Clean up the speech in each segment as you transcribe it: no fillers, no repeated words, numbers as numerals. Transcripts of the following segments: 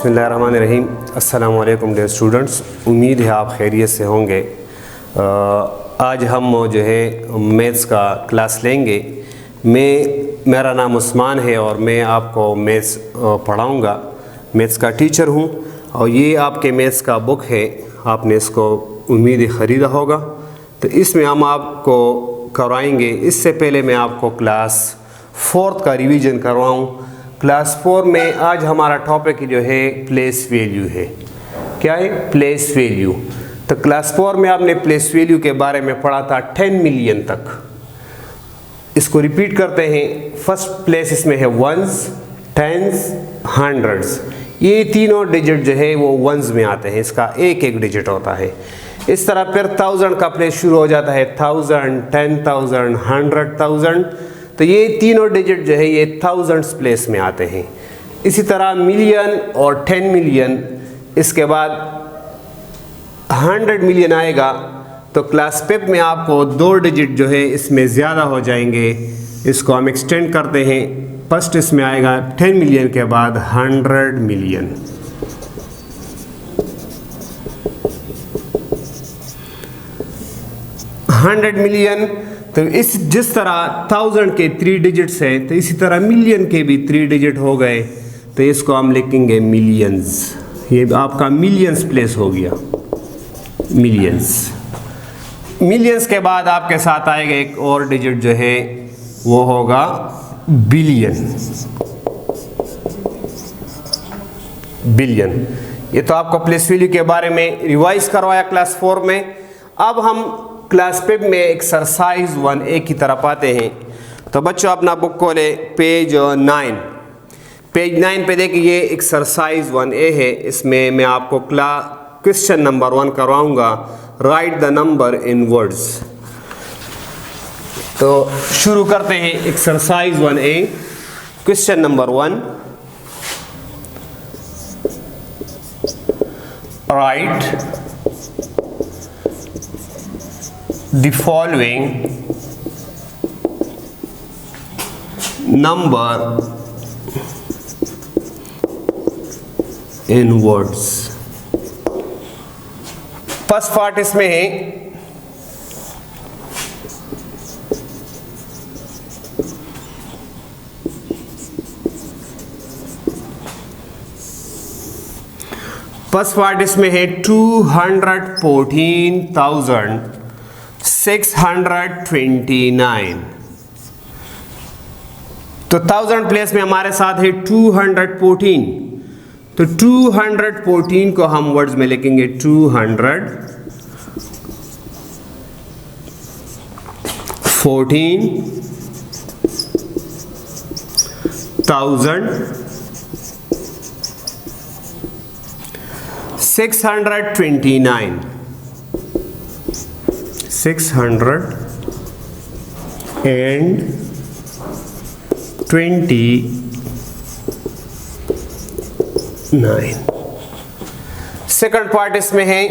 बिस्मिल्लाहिर्रहमानिर्रहीम। अस्सलाम वालेकुम डियर स्टूडेंट्स, उम्मीद है आप खैरियत से होंगे। आज हम जो है मैथ्स का क्लास लेंगे। मेरा नाम उस्मान है और मैं आपको मैथ्स पढ़ाऊँगा। मैथ्स का टीचर हूँ और ये आपके मैथ्स का बुक है, आपने इसको उम्मीद ख़रीदा होगा। तो इसमें हम आपको करवाएंगे। इससे पहले मैं आपको क्लास 4th का रिवीजन करवाऊँ। क्लास 4 में आज हमारा टॉपिक जो है प्लेस वैल्यू है। क्या है? Place value. तो क्लास 4 में आपने प्लेस वैल्यू के बारे में पढ़ा था 10 मिलियन तक। इसको रिपीट करते हैं। फर्स्ट प्लेस इसमें है वंस, टेंस, हंड्रेड्स। ये तीनों डिजिट जो है वो वंस में आते हैं, इसका एक एक डिजिट होता है। इस तरह फिर 1000 का प्लेस शुरू हो जाता है, 1000, 10,000, 100,000। तो ये तीनों डिजिट जो है ये थाउजेंड्स प्लेस में आते हैं। इसी तरह मिलियन और 10 मिलियन, इसके बाद 100 मिलियन आएगा। तो क्लास 5 में आपको 2 डिजिट जो है इसमें ज़्यादा हो जाएंगे। इसको हम एक्सटेंड करते हैं। फर्स्ट इसमें आएगा 10 मिलियन के बाद 100 मिलियन। तो इस जिस तरह 1000 के 3 डिजिट्स हैं, तो इसी तरह मिलियन के भी 3 डिजिट हो गए। तो इसको हम लिखेंगे मिलियंस। ये आपका मिलियंस प्लेस हो गया, मिलियंस। मिलियंस के बाद आपके साथ आएगा एक और डिजिट जो है वो होगा बिलियन। बिलियन। ये तो आपको प्लेस वैल्यू के बारे में रिवाइज करवाया क्लास 4 में। अब हम क्लास 5 में एक्सरसाइज 1A की तरफ आते हैं। तो बच्चों अपना बुक खोले, पेज 9। पेज 9 पे देखिए, ये एक्सरसाइज 1A है। इसमें मैं आपको क्वेश्चन नंबर 1 करवाऊंगा। Right the number in words. तो शुरू करते हैं exercise 1A। Question number 1, right the following number in words। First part इसमें है फर्स्ट पार्ट इसमें है 214,629। तो 1000 प्लेस में हमारे साथ है 214। तो 214 को हम वर्ड्स में लिखेंगे 214,000 629 629। सेकंड पार्ट इसमें है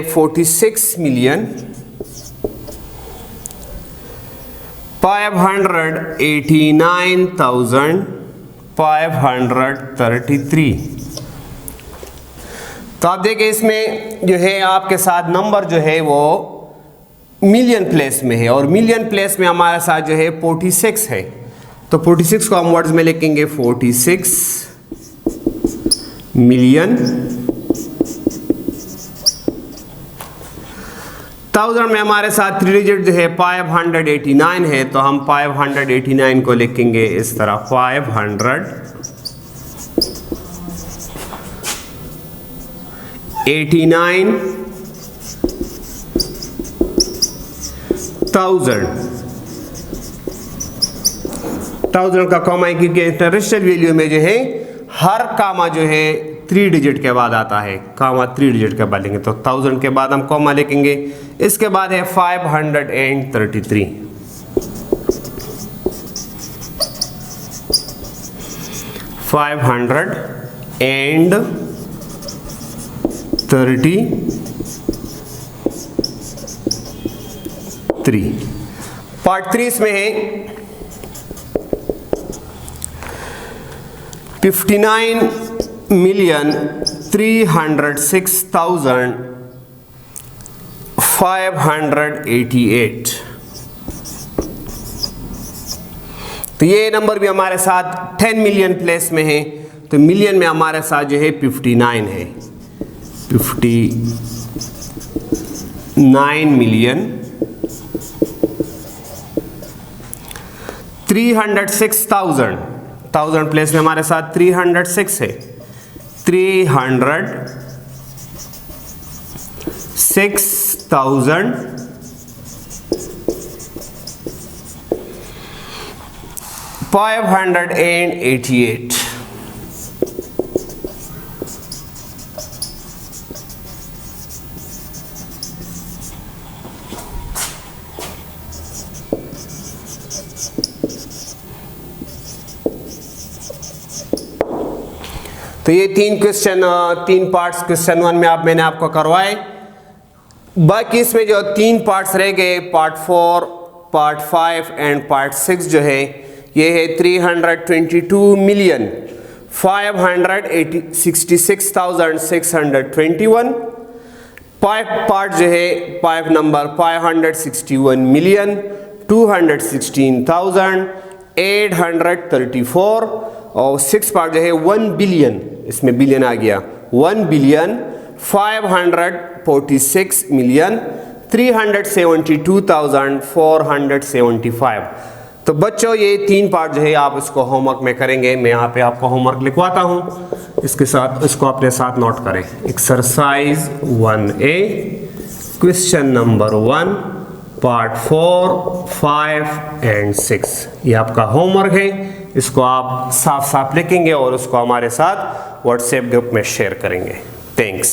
46,589,533। तो आप देखिए इसमें जो है आपके साथ नंबर जो है वो मिलियन प्लेस में है और मिलियन प्लेस में हमारे साथ जो है 46 है। तो 46 को हम वर्ड्स में लिखेंगे 46 मिलियन। 1000 में हमारे साथ 3 डिजिट जो है 589 है। तो हम 589 को लिखेंगे इस तरह 589,000 का कॉमा, क्योंकि इंटरनेशनल वैल्यू में जो है हर कामा जो है 3 डिजिट के बाद आता है। कामा 3 डिजिट के बाद लेंगे तो 1000 के बाद हम कॉमा लिखेंगे। इसके बाद है 533। 533। पार्ट 3 में है 59,306,588। तो ये नंबर भी हमारे साथ 10 मिलियन प्लेस में है, तो मिलियन में हमारे साथ जो है 59 है, 59 मिलियन। 306,000 प्लेस में हमारे साथ 306 है, 306,000 588। तो ये तीन पार्ट्स क्वेश्चन 1 में मैंने आपको करवाए। बाकी इसमें जो 3 पार्ट्स रह गए, पार्ट 4, पार्ट 5 एंड पार्ट 6 जो है, ये है 322,566,621। पार्ट जो है 5 नंबर 561,216,834 और 6 पार्ट जो है 1 बिलियन, इसमें बिलियन आ गया, 1,546,372,475। तो बच्चों ये 3 पार्ट जो है आप इसको होमवर्क में करेंगे। मैं यहाँ पे आपको होमवर्क लिखवाता हूँ, इसके साथ इसको अपने साथ नोट करें। Exercise 1A question number 1 part 4, 5 and 6 ये आपका होमवर्क है। इसको आप साफ साफ लिखेंगे और उसको हमारे साथ व्हाट्सएप ग्रुप में शेयर करेंगे। थैंक्स।